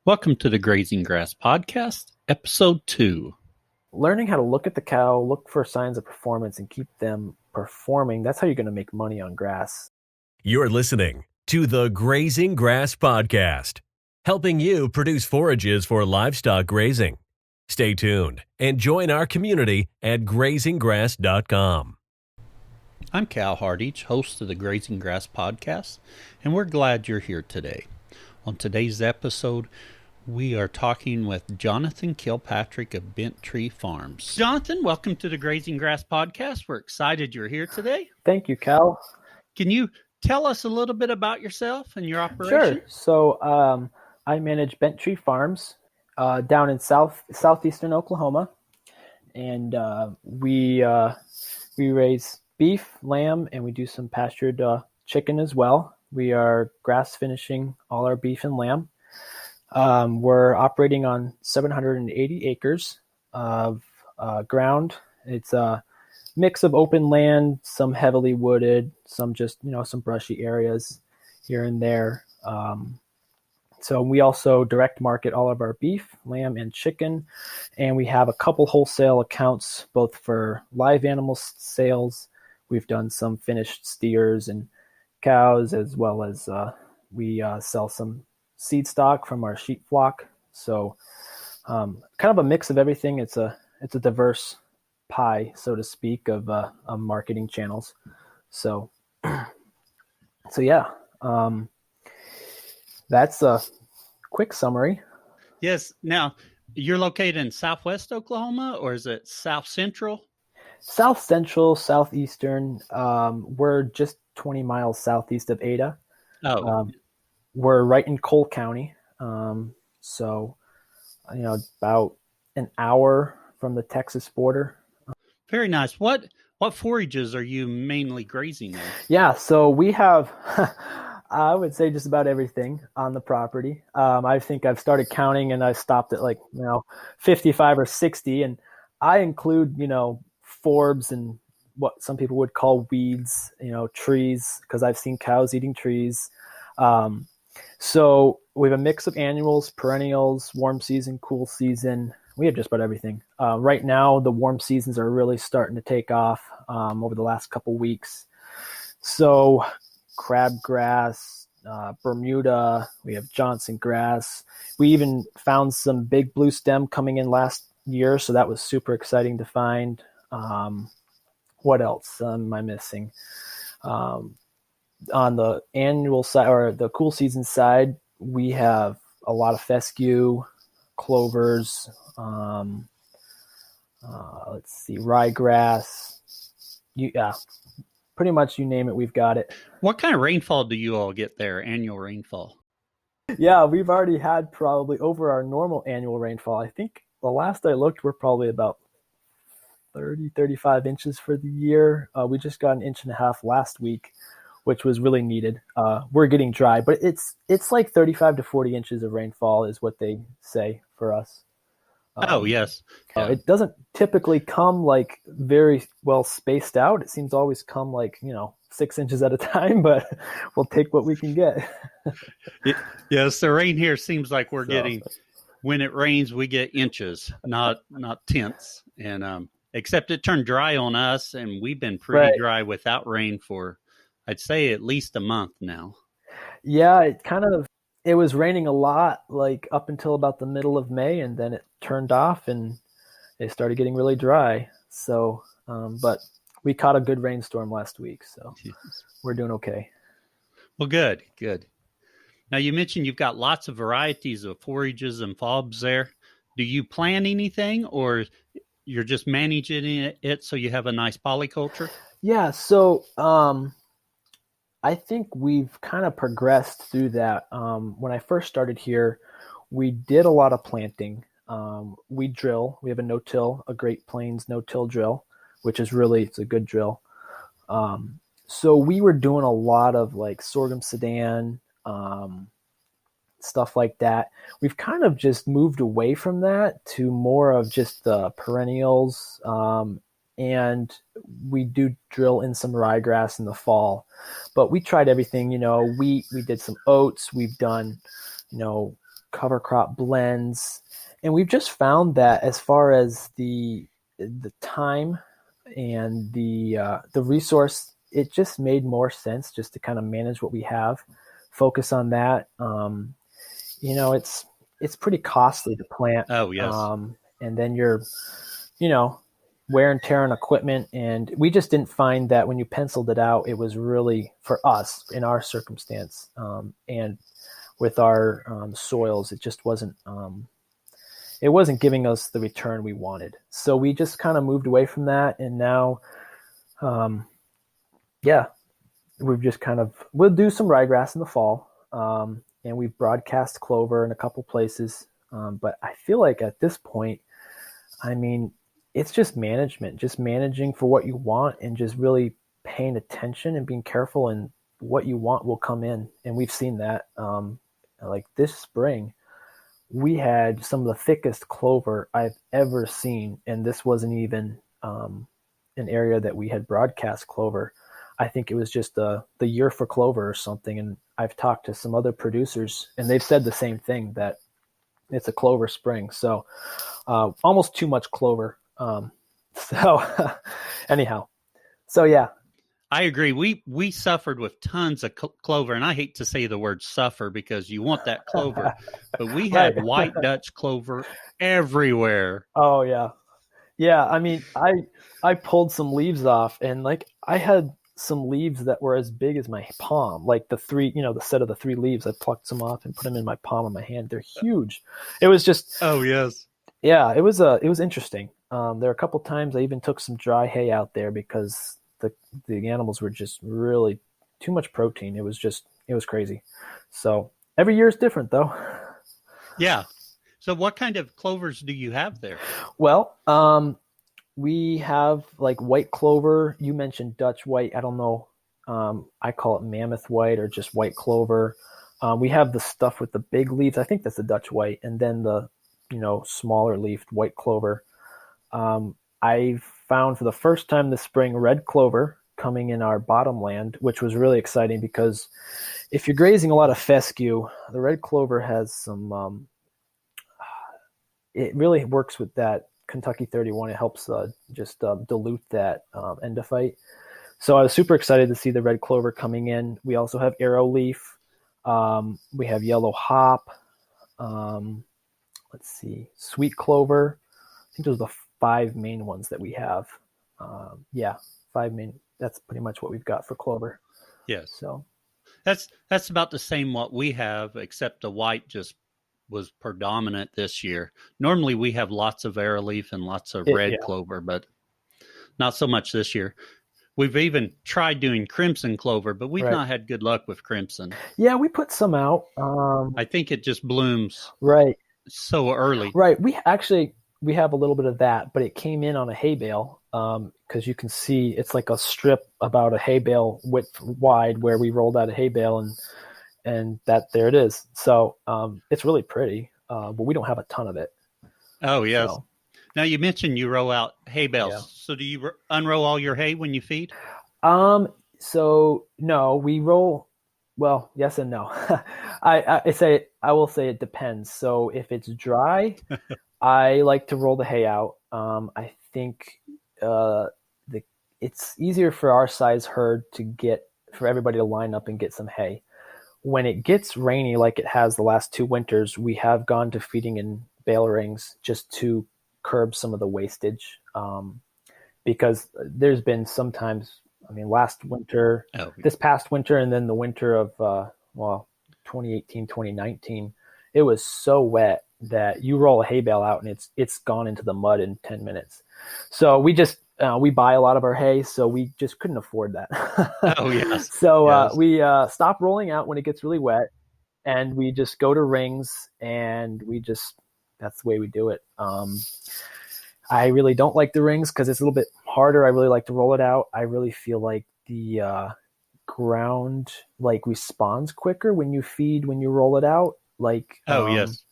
Welcome to the Grazing Grass Podcast, Episode 2. Learning how to look at the cow, look for signs of performance, and keep them performing. That's how you're going to make money on grass. You're listening to the Grazing Grass Podcast, helping you produce forages for livestock grazing. Stay tuned and join our community at grazinggrass.com. I'm Cal Hardage, host of the Grazing Grass Podcast, and we're glad you're here today. On today's episode, we are talking with Jonathan Kilpatrick of Bent Tree Farms. Jonathan, welcome to the Grazing Grass Podcast. We're excited you're here today. Thank you, Cal. Can you tell us a little bit about yourself and your operation? Sure. So I manage Bent Tree Farms down in southeastern Oklahoma, and we raise beef, lamb, and we do some pastured chicken as well. We are grass finishing all our beef and lamb. We're operating on 780 acres of ground. It's a mix of open land, some heavily wooded, some just, some brushy areas here and there. So we also direct market all of our beef, lamb, and chicken. And we have a couple wholesale accounts, both for live animal sales. We've done some finished steers and cows, as well as we sell some seed stock from our sheep flock. So kind of a mix of everything. It's a diverse pie, so to speak, of marketing channels. So yeah, that's a quick summary. Yes. Now, you're located in Southwest Oklahoma, or is it South Central? South Central, Southeastern. We're just 20 miles southeast of Ada. We're right in Cole County. So, about an hour from the Texas border. Very nice. What forages are you mainly grazing there? Yeah, so we have, I would say, just about everything on the property. I think I've started counting and I stopped at 55 or 60. And I include, forbs and what some people would call weeds, trees, because I've seen cows eating trees. So we have a mix of annuals, perennials, warm season, cool season. We have just about everything. Right now, the warm seasons are really starting to take off over the last couple weeks. So crabgrass, Bermuda, we have Johnson grass. We even found some big blue stem coming in last year, so that was super exciting to find. What else am I missing? On the annual side, or the cool season side, we have a lot of fescue, clovers, ryegrass. Pretty much you name it, we've got it. What kind of rainfall do you all get there, annual rainfall? Yeah, we've already had probably over our normal annual rainfall. I think the last I looked, we're probably about 35 inches for the year. We just got 1.5 inches last week, which was really needed. We're getting dry, but it's like 35 to 40 inches of rainfall is what they say for us. Yes. Yeah. It doesn't typically come very well spaced out. It seems to always come 6 inches at a time, but we'll take what we can get. Yes, the rain here seems like we're getting, when it rains, we get inches, not tenths. And except it turned dry on us, and we've been pretty dry without rain for, I'd say, at least a month now. Yeah, it was raining a lot, up until about the middle of May, and then it turned off, and it started getting really dry. So, but we caught a good rainstorm last week, so we're doing okay. Well, good. Now, you mentioned you've got lots of varieties of forages and fobs there. Do you plant anything, or you're just managing it so you have a nice polyculture? Yeah, so I think we've kind of progressed through that. When I first started here, we did a lot of planting. We drill. We have a no-till, a Great Plains no-till drill, which is it's a good drill. So we were doing a lot of sorghum Sudan, stuff like that. We've kind of just moved away from that to more of just the perennials. And we do drill in some ryegrass in the fall, but we tried everything. We did some oats. We've done, cover crop blends. And we've just found that as far as the time and the resource, it just made more sense just to kind of manage what we have, focus on that. It's pretty costly to plant. Oh, yes. And then you're, wear and tear on equipment. And we just didn't find that when you penciled it out, it was really for us in our circumstance. And with our soils, it just wasn't giving us the return we wanted. So we just kind of moved away from that. And now, we've just we'll do some ryegrass in the fall. And we've broadcast clover in a couple places. But I feel like at this point, it's just management, just managing for what you want and just really paying attention and being careful, and what you want will come in. And we've seen that. Like this spring, we had some of the thickest clover I've ever seen. And this wasn't even an area that we had broadcast clover. I think it was just the year for clover or something. And I've talked to some other producers, and they've said the same thing, that it's a clover spring. So almost too much clover. Anyhow, so yeah. I agree. We suffered with tons of clover, and I hate to say the word suffer because you want that clover, but we had Right. white Dutch clover everywhere. Oh yeah. Yeah. I pulled some leaves off, and I had some leaves that were as big as my palm, like the set of the 3 leaves. I plucked some off and put them in my palm of my hand. They're huge. It was just, Oh, yes. yeah, it was interesting. There were a couple times I even took some dry hay out there because the animals were just really too much protein. It was crazy. So every year is different though. Yeah. So what kind of clovers do you have there? Well, we have white clover. You mentioned Dutch white. I don't know. I call it mammoth white or just white clover. We have the stuff with the big leaves. I think that's the Dutch white. And then the, smaller leafed white clover. I found for the first time this spring red clover coming in our bottomland, which was really exciting because if you're grazing a lot of fescue, the red clover has some, it really works with that Kentucky 31. It helps just dilute that endophyte. So I was super excited to see the red clover coming in. We also have arrow leaf. We have yellow hop. Let's see, sweet clover. I think those are the 5 main ones that we have. 5 main. That's pretty much what we've got for clover. Yes. So that's about the same what we have, except the white just was predominant this year. Normally we have lots of arrowleaf and lots of red clover, but not so much this year. We've even tried doing crimson clover, but we've not had good luck with crimson. Yeah, we put some out. I think it just blooms so early. Right. We have a little bit of that, but it came in on a hay bale because you can see it's like a strip about a hay bale width wide where we rolled out a hay bale, and that there it is. So it's really pretty, but we don't have a ton of it. Oh, yes. So, now, you mentioned you roll out hay bales. Yeah. So do you unroll all your hay when you feed? So no, we roll. Well, yes and no. I will say it depends. So if it's dry, I like to roll the hay out. I think it's easier for our size herd for everybody to line up and get some hay. When it gets rainy, like it has the last 2 winters, we have gone to feeding in bale rings just to curb some of the wastage. Because there's been sometimes, last winter, this past winter, and then the winter of 2018, 2019, it was so wet that you roll a hay bale out and it's gone into the mud in 10 minutes. So we just we buy a lot of our hay, so we just couldn't afford that. Oh, yes. So we stop rolling out when it gets really wet, and we just go to rings, and that's the way we do it. I really don't like the rings because it's a little bit harder. I really like to roll it out. I really feel like the ground responds quicker when you roll it out. Yes.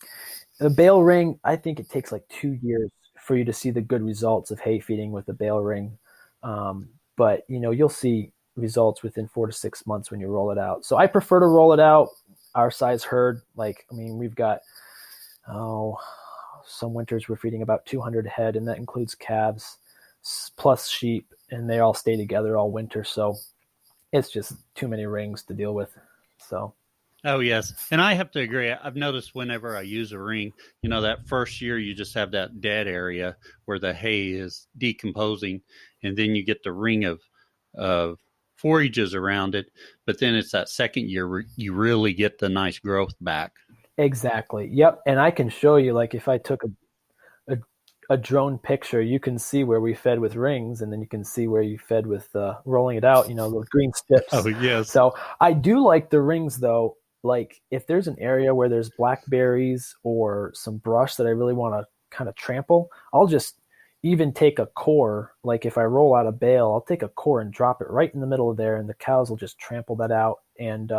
The bale ring, I think it takes 2 years for you to see the good results of hay feeding with the bale ring. But you'll see results within 4 to 6 months when you roll it out. So I prefer to roll it out. Our size herd, we've got some winters we're feeding about 200 head, and that includes calves plus sheep, and they all stay together all winter. So it's just too many rings to deal with. So. Oh, yes. And I have to agree. I've noticed whenever I use a ring, that first year you just have that dead area where the hay is decomposing, and then you get the ring of forages around it. But then it's that second year where you really get the nice growth back. Exactly. Yep. And I can show you, like, if I took a drone picture, you can see where we fed with rings, and then you can see where you fed with rolling it out, those green strips. Oh, yes. So I do like the rings, though. Like, if there's an area where there's blackberries or some brush that I really want to kind of trample, I'll just even take a core. Like, if I roll out a bale, I'll take a core and drop it right in the middle of there, and the cows will just trample that out. And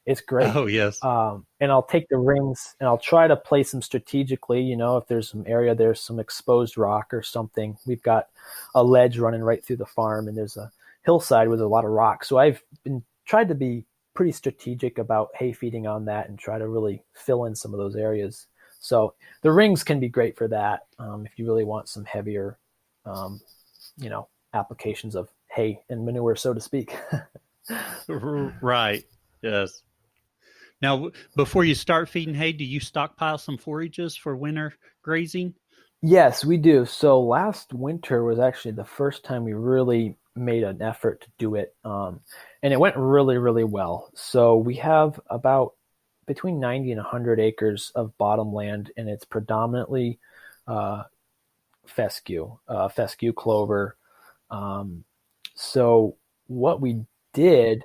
it's great. Oh, yes. And I'll take the rings and I'll try to place them strategically. If there's some area, there's some exposed rock or something. We've got a ledge running right through the farm, and there's a hillside with a lot of rock. So I've tried to be pretty strategic about hay feeding on that and try to really fill in some of those areas. So the rings can be great for that. If you really want some heavier, applications of hay and manure, so to speak. Right. Yes. Now, before you start feeding hay, do you stockpile some forages for winter grazing? Yes, we do. So last winter was actually the first time we really made an effort to do it. And it went really, really well. So we have about between 90 and 100 acres of bottomland, and it's predominantly fescue clover. So what we did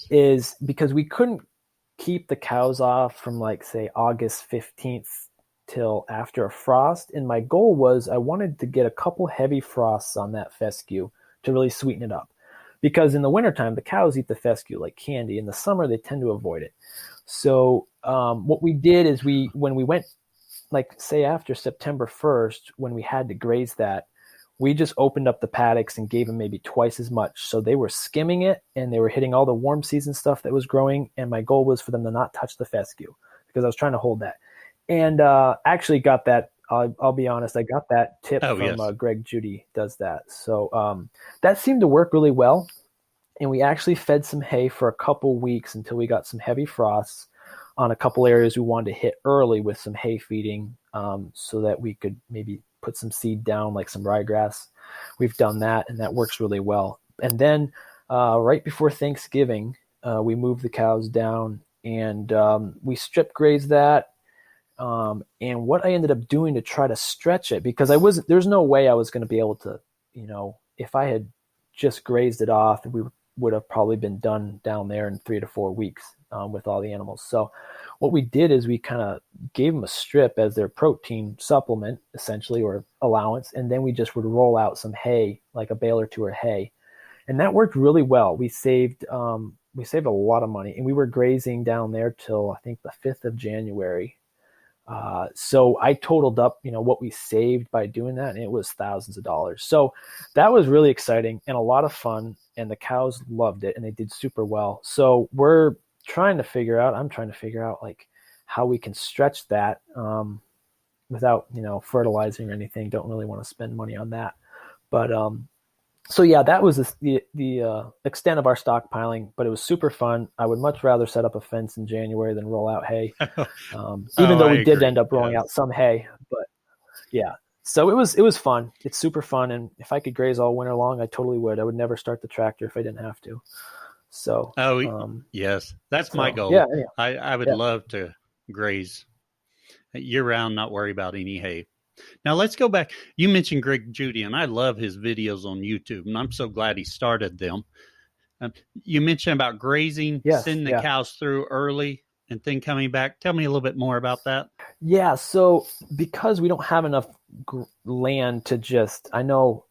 is, because we couldn't keep the cows off from, like, say, August 15th till after a frost. And my goal was I wanted to get a couple heavy frosts on that fescue to really sweeten it up. Because in the wintertime, the cows eat the fescue like candy. In the summer, they tend to avoid it. So what we did is when we went, like, say, after September 1st, when we had to graze that, we just opened up the paddocks and gave them maybe twice as much. So they were skimming it, and they were hitting all the warm season stuff that was growing. And my goal was for them to not touch the fescue, because I was trying to hold that. And actually got that. I'll be honest, I got that tip from Greg Judy does that. So that seemed to work really well. And we actually fed some hay for a couple weeks until we got some heavy frosts on a couple areas we wanted to hit early with some hay feeding, so that we could maybe put some seed down, like some ryegrass. We've done that, and that works really well. And then right before Thanksgiving, we moved the cows down, and we strip grazed that. And what I ended up doing to try to stretch it, because there's no way I was going to be able to, if I had just grazed it off, we would have probably been done down there in 3 to 4 weeks with all the animals. So what we did is we kind of gave them a strip as their protein supplement, essentially, or allowance. And then we just would roll out some hay, like a bale or two of hay. And that worked really well. We saved a lot of money, and we were grazing down there till I think the 5th of January. So I totaled up, what we saved by doing that, and it was thousands of dollars. So that was really exciting and a lot of fun, and the cows loved it, and they did super well. So I'm trying to figure out like how we can stretch that, without, fertilizing or anything. Don't really want to spend money on that. But, so yeah, that was the extent of our stockpiling, but it was super fun. I would much rather set up a fence in January than roll out hay, even though we did end up rolling out some hay. But yeah, so it was fun. It's super fun, and if I could graze all winter long, I totally would. I would never start the tractor if I didn't have to. So yes, that's my goal. Yeah. I would love to graze year round, not worry about any hay. Now let's go back. You mentioned Greg Judy, and I love his videos on YouTube, and I'm so glad he started them. You mentioned about grazing, sending the cows through early, and then coming back. Tell me a little bit more about that. Yeah, so because we don't have enough land to I know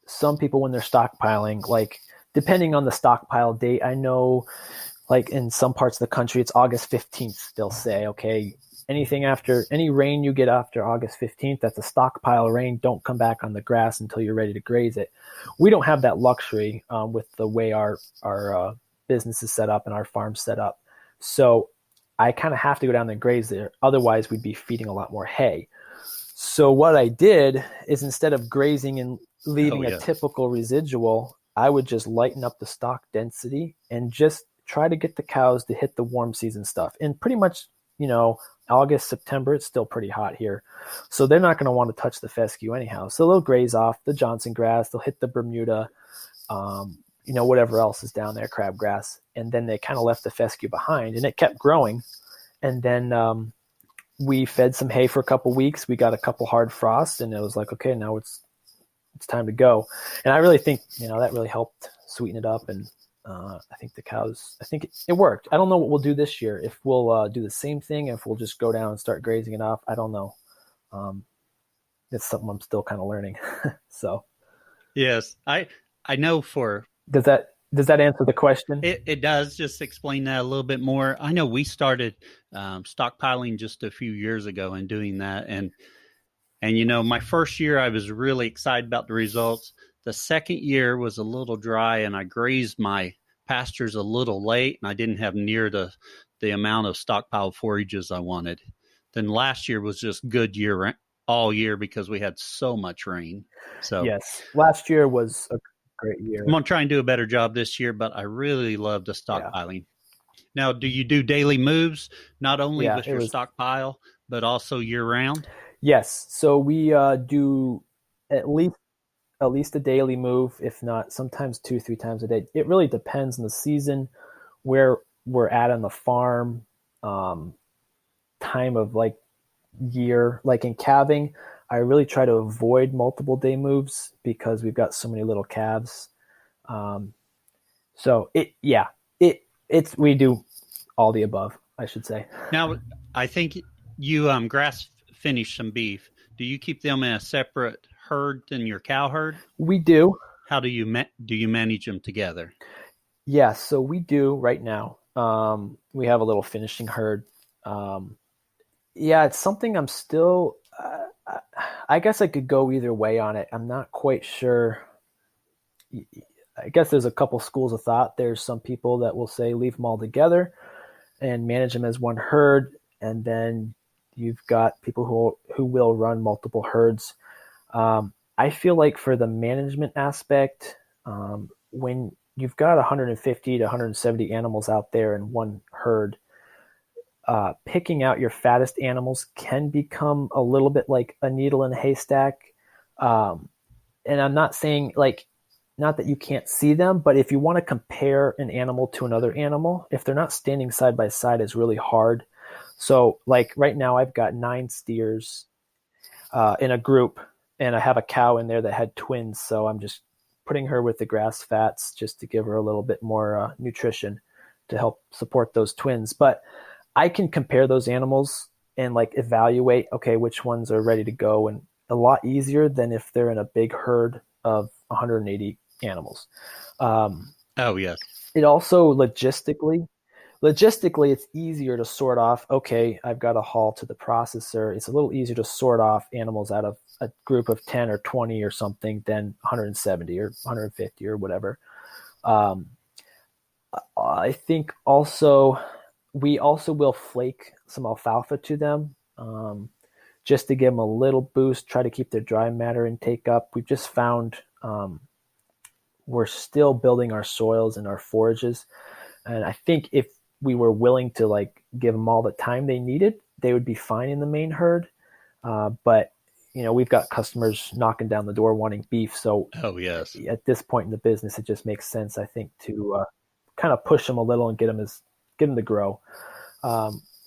some people, when they're stockpiling, like, depending on the stockpile date, I know, like, in some parts of the country, it's August 15th. They'll say, okay, any rain you get after August 15th, that's a stockpile rain. Don't come back on the grass until you're ready to graze it. We don't have that luxury with the way our business is set up and our farm's set up. So I kind of have to go down there and graze there. Otherwise, we'd be feeding a lot more hay. So what I did is instead of grazing and leaving a typical residual, I would just lighten up the stock density and just try to get the cows to hit the warm season stuff. And pretty much, August, September, it's still pretty hot here. So they're not going to want to touch the fescue anyhow. So they'll graze off the Johnson grass, they'll hit the Bermuda, whatever else is down there, crabgrass. And then they kind of left the fescue behind, and it kept growing. And then we fed some hay for a couple weeks. We got a couple hard frosts, and it was like, okay, now it's time to go. And I really think, that really helped sweeten it up. And I think the cows, it worked. I don't know what we'll do this year. If we'll do the same thing, if we'll just go down and start grazing it off, I don't know. It's something I'm still kind of learning. So. Yes, I know for. Does that answer the question? It does. Just explain that a little bit more. I know we started stockpiling just a few years ago and doing that. And my first year, I was really excited about the results. The second year was a little dry, and I grazed my pastures a little late, and I didn't have near the amount of stockpile forages I wanted. Then last year was just good all year because we had so much rain. So yes, last year was a great year. I'm going to try and do a better job this year, but I really love the stockpiling. Yeah. Now, do you do daily moves, not only with your stockpile, but also year round? Yes. So we do at least a daily move, if not sometimes 2-3 times a day. It really depends on the season, where we're at on the farm, time of year. Like in calving, I really try to avoid multiple day moves because we've got so many little calves. So we do all the above, I should say. Now, I think you grass finish some beef. Do you keep them in a separate herd than your cow herd? We do. How do you manage them together? Yeah, so we do right now. We have a little finishing herd. It's something I'm still. I guess I could go either way on it. I'm not quite sure. I guess there's a couple schools of thought. There's some people that will say leave them all together and manage them as one herd, and then you've got people who will run multiple herds. I feel like for the management aspect, when you've got 150 to 170 animals out there in one herd, picking out your fattest animals can become a little bit like a needle in a haystack. And I'm not saying not that you can't see them, but if you want to compare an animal to another animal, if they're not standing side by side, it's really hard. So right now I've got 9 steers in a group, and I have a cow in there that had twins. So I'm just putting her with the grass fats just to give her a little bit more nutrition to help support those twins. But I can compare those animals and evaluate, okay, which ones are ready to go, and a lot easier than if they're in a big herd of 180 animals. Yes. It also logistically, it's easier to sort off, okay, I've got to haul to the processor. It's a little easier to sort off animals out of a group of 10 or 20 or something than 170 or 150 or whatever. I think we also will flake some alfalfa to them just to give them a little boost, try to keep their dry matter intake up. We've just found we're still building our soils and our forages. And I think if we were willing to give them all the time they needed, they would be fine in the main herd. But we've got customers knocking down the door wanting beef. So yes, at this point in the business, it just makes sense, I think, to kind of push them a little and get them to grow.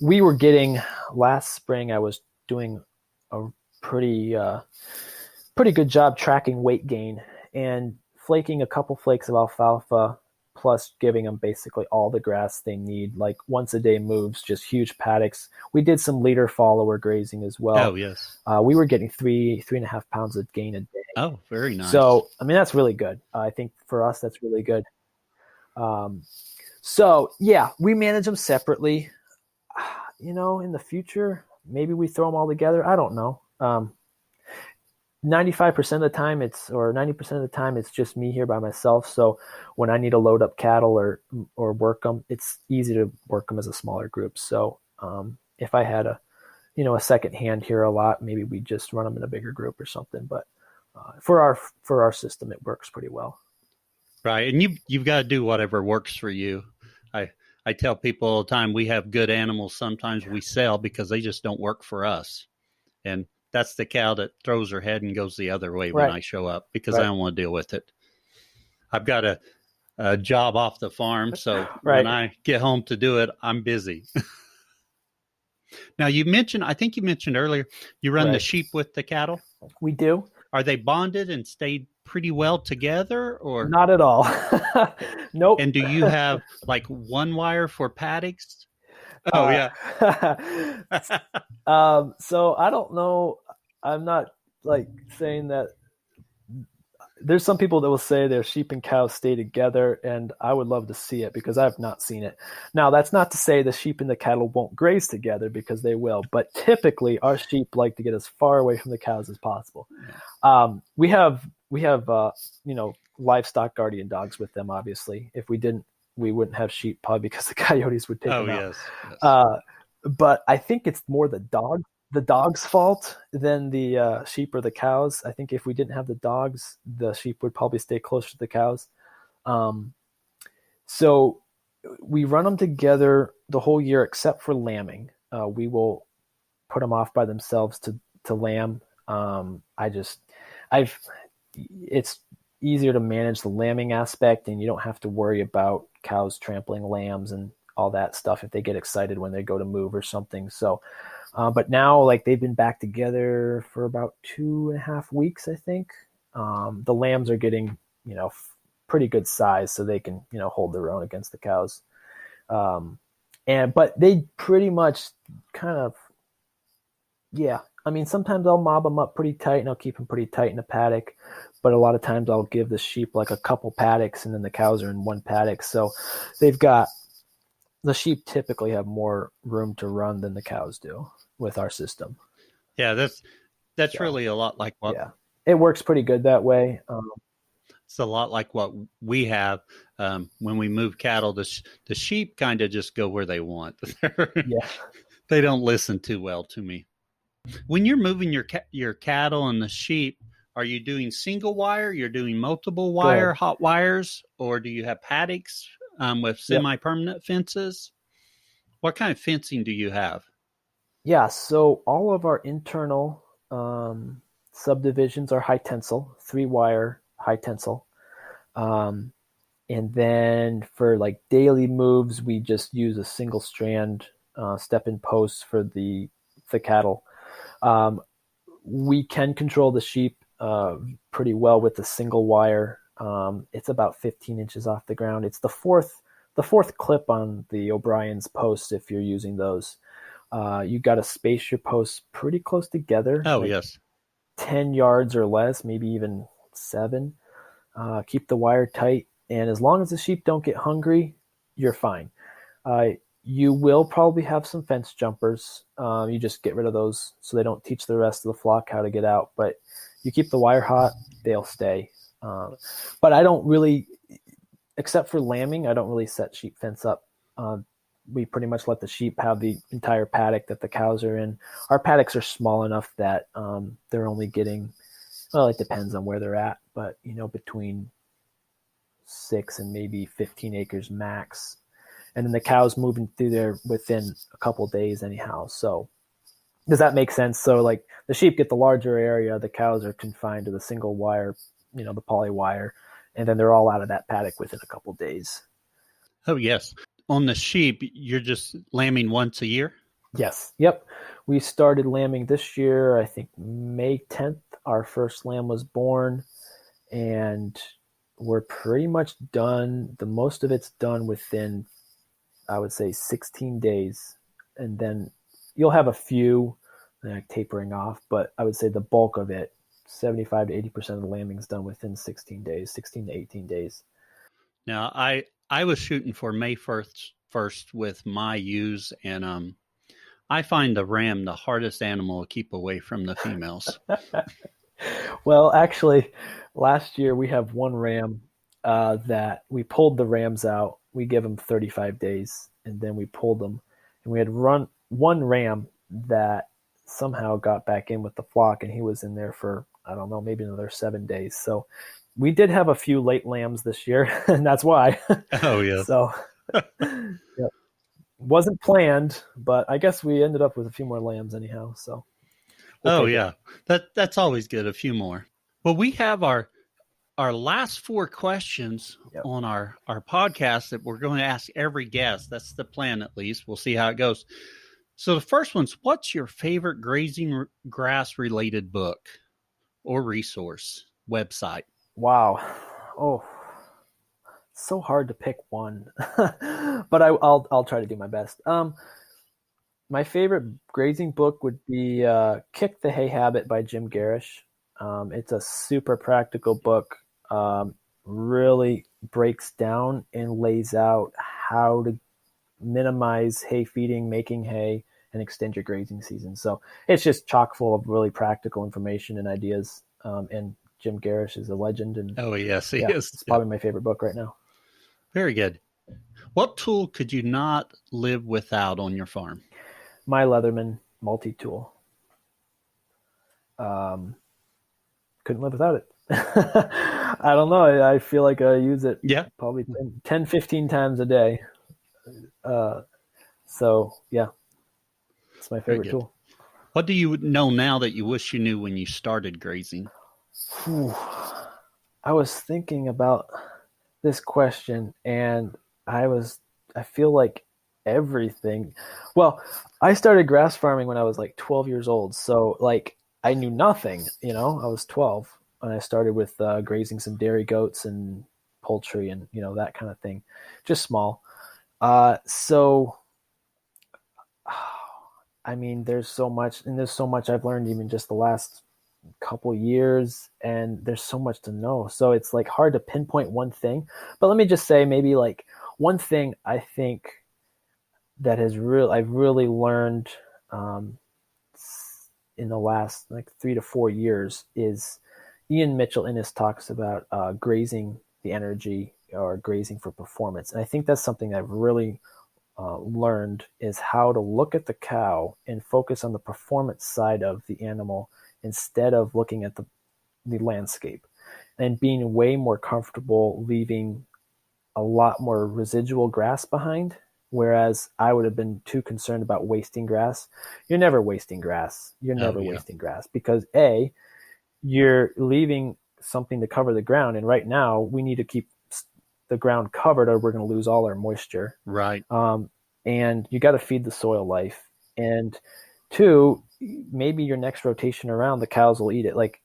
We were getting last spring, I was doing a pretty good job tracking weight gain and flaking a couple flakes of alfalfa, plus giving them basically all the grass they need, once a day moves, just huge paddocks. We did some leader follower grazing as well. Oh, yes. We were getting 3.5 pounds of gain a day. Oh, very nice. So, that's really good. I think for us, that's really good. So yeah, we manage them separately. In the future, maybe we throw them all together. I don't know. 95% of the time or 90% of the time it's just me here by myself. So when I need to load up cattle or work them, it's easy to work them as a smaller group. So if I had a second hand here a lot, maybe we just run them in a bigger group or something. But for our system, it works pretty well. Right. And you've got to do whatever works for you. I I tell people all the time we have good animals sometimes we sell because they just don't work for us. And that's the cow that throws her head and goes the other way when Right. I show up because I Right. don't want to deal with it. I've got a job off the farm, so Right. when I get home to do it, I'm busy. Now I think you mentioned earlier, you run the Right. sheep with the cattle. We do. Are they bonded and stayed pretty well together, or Not at all. Nope. and do you have like one wire for paddocks? Oh Uh, yeah. so I don't know. I'm not like saying that. There's some people that will say their sheep and cows stay together, and I would love to see it because I've not seen it. Now, that's not to say the sheep and the cattle won't graze together because they will, but typically our sheep like to get as far away from the cows as possible. We have livestock guardian dogs with them. Obviously, if we didn't, we wouldn't have sheep probably because the coyotes would take Oh them out. yes. But I think it's more the dog's fault than the sheep or the cows. I think if we didn't have the dogs, the sheep would probably stay closer to the cows. Um, so we run them together the whole year except for lambing. We will put them off by themselves to lamb. I've it's easier to manage the lambing aspect, and you don't have to worry about cows trampling lambs and all that stuff if they get excited when they go to move or something. So, but now like they've been back together for about 2.5 weeks, I think. The lambs are getting pretty good size, so they can hold their own against the cows. But they pretty much kind of yeah. I mean, sometimes I'll mob them up pretty tight and I'll keep them pretty tight in a paddock. But a lot of times I'll give the sheep like a couple paddocks and then the cows are in one paddock. So they've got the sheep typically have more room to run than the cows do with our system. Yeah, that's So, really a lot like what yeah, it works pretty good that way. it's a lot like what we have when we move cattle. The sheep kind of just go where they want. Yeah. They don't listen too well to me. When you're moving your cattle and the sheep, are you doing single wire? You're doing multiple wire hot wires, or do you have paddocks with semi-permanent fences? What kind of fencing do you have? Yeah, so all of our internal subdivisions are high tensile, 3-wire high tensile. And then for like daily moves, we just use a single strand step-in post for the cattle. We can control the sheep pretty well with the single wire. It's about 15 inches off the ground. It's the fourth clip on the O'Brien's posts if you're using those. You got to space your posts pretty close together. Oh, like yes. 10 yards or less, maybe even 7. Keep the wire tight. And as long as the sheep don't get hungry, you're fine. You will probably have some fence jumpers. You just get rid of those so they don't teach the rest of the flock how to get out. But you keep the wire hot, they'll stay. But I don't really, except for lambing, I don't really set sheep fence up. We pretty much let the sheep have the entire paddock that the cows are in. Our paddocks are small enough that they're only getting, well, it depends on where they're at, but between 6 and maybe 15 acres max. And then the cows moving through there within a couple of days anyhow. So does that make sense? So like the sheep get the larger area, the cows are confined to the single wire, the poly wire, and then they're all out of that paddock within a couple of days. Oh, yes. On the sheep, you're just lambing once a year? Yes. Yep. We started lambing this year. I think May 10th, our first lamb was born, and we're pretty much done. The most of it's done within, I would say, 16 days. And then you'll have a few tapering off, but I would say the bulk of it, 75 to 80% of the lambing is done within 16 days, 16 to 18 days. Now, I was shooting for May 1st with my ewes, and I find the ram the hardest animal to keep away from the females. Well, actually, last year we have one ram that we pulled the rams out. We give them 35 days, and then we pulled them. And we had run one ram that somehow got back in with the flock, and he was in there for, I don't know, maybe another 7 days. So we did have a few late lambs this year, and that's why. Oh, yes. So yeah, wasn't planned, but I guess we ended up with a few more lambs anyhow. So we'll take it. Yeah. That's always good. A few more. Well, we have our last 4 questions on our podcast that we're going to ask every guest. That's the plan, at least. We'll see how it goes. So the first one's, what's your favorite grazing grass related book or resource website? Wow. Oh, so hard to pick one, but I'll try to do my best. My favorite grazing book would be Kick the Hay Habit by Jim Garish. It's a super practical book. Really breaks down and lays out how to minimize hay feeding, making hay, and extend your grazing season. So it's just chock full of really practical information and ideas. And Jim Garish is a legend. And oh, yes, he is. It's probably my favorite book right now. Very good. What tool could you not live without on your farm? My Leatherman multi-tool. Couldn't live without it. I don't know. I feel like I use it probably 10, 15 times a day. So, yeah, it's my favorite tool. What do you know now that you wish you knew when you started grazing? I was thinking about this question, and I feel like everything. Well, I started grass farming when I was like 12 years old. So like I knew nothing, I was 12 when I started with grazing some dairy goats and poultry and, that kind of thing, just small. So, I mean, there's so much I've learned even just the last couple years, and there's so much to know. So it's like hard to pinpoint one thing, but let me just say maybe like one thing I think that I've really learned in the last like 3 to 4 years is Ian Mitchell Innes talks about grazing the energy or grazing for performance. And I think that's something I've really learned is how to look at the cow and focus on the performance side of the animal instead of looking at the landscape, and being way more comfortable leaving a lot more residual grass behind. Whereas I would have been too concerned about wasting grass. You're never wasting grass. Wasting grass because A, you're leaving something to cover the ground. And right now we need to keep the ground covered or we're going to lose all our moisture. Right. And you got to feed the soil life. And 2, maybe your next rotation around, the cows will eat it. Like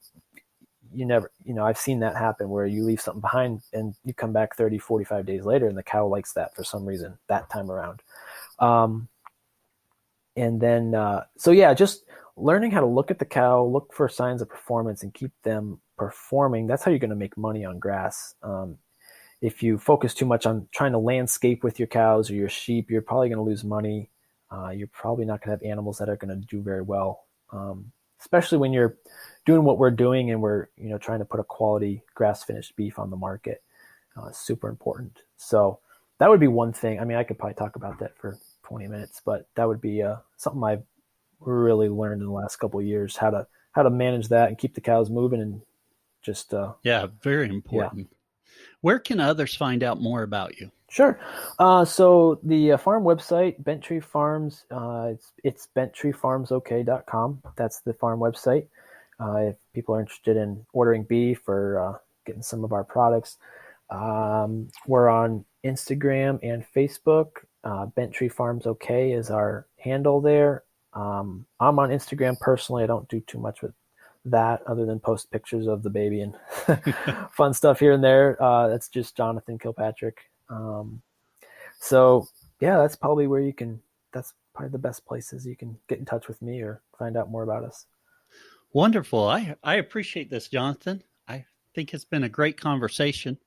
I've seen that happen where you leave something behind and you come back 30, 45 days later and the cow likes that for some reason that time around. And then, just learning how to look at the cow, look for signs of performance and keep them performing. That's how you're going to make money on grass. If you focus too much on trying to landscape with your cows or your sheep, you're probably going to lose money. You're probably not going to have animals that are going to do very well. Especially when you're doing what we're doing and we're, trying to put a quality grass finished beef on the market. It's super important. So that would be one thing. I mean, I could probably talk about that for 20 minutes, but that would be something I've really learned in the last couple of years, how to manage that and keep the cows moving and just, very important. Yeah. Where can others find out more about you? Sure. So the farm website, Bent Tree Farms, it's benttreefarmsok.com. That's the farm website. If people are interested in ordering beef or getting some of our products, we're on Instagram and Facebook. Bent Tree Farms OK is our handle there. I'm on Instagram personally. I don't do too much with that other than post pictures of the baby and fun stuff here and there. That's just Jonathan Kilpatrick. So yeah, that's probably where that's probably the best places you can get in touch with me or find out more about us. Wonderful. I appreciate this, Jonathan. I think it's been a great conversation.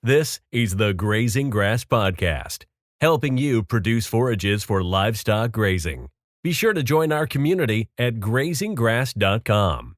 This is the Grazing Grass Podcast, helping you produce forages for livestock grazing. Be sure to join our community at grazinggrass.com.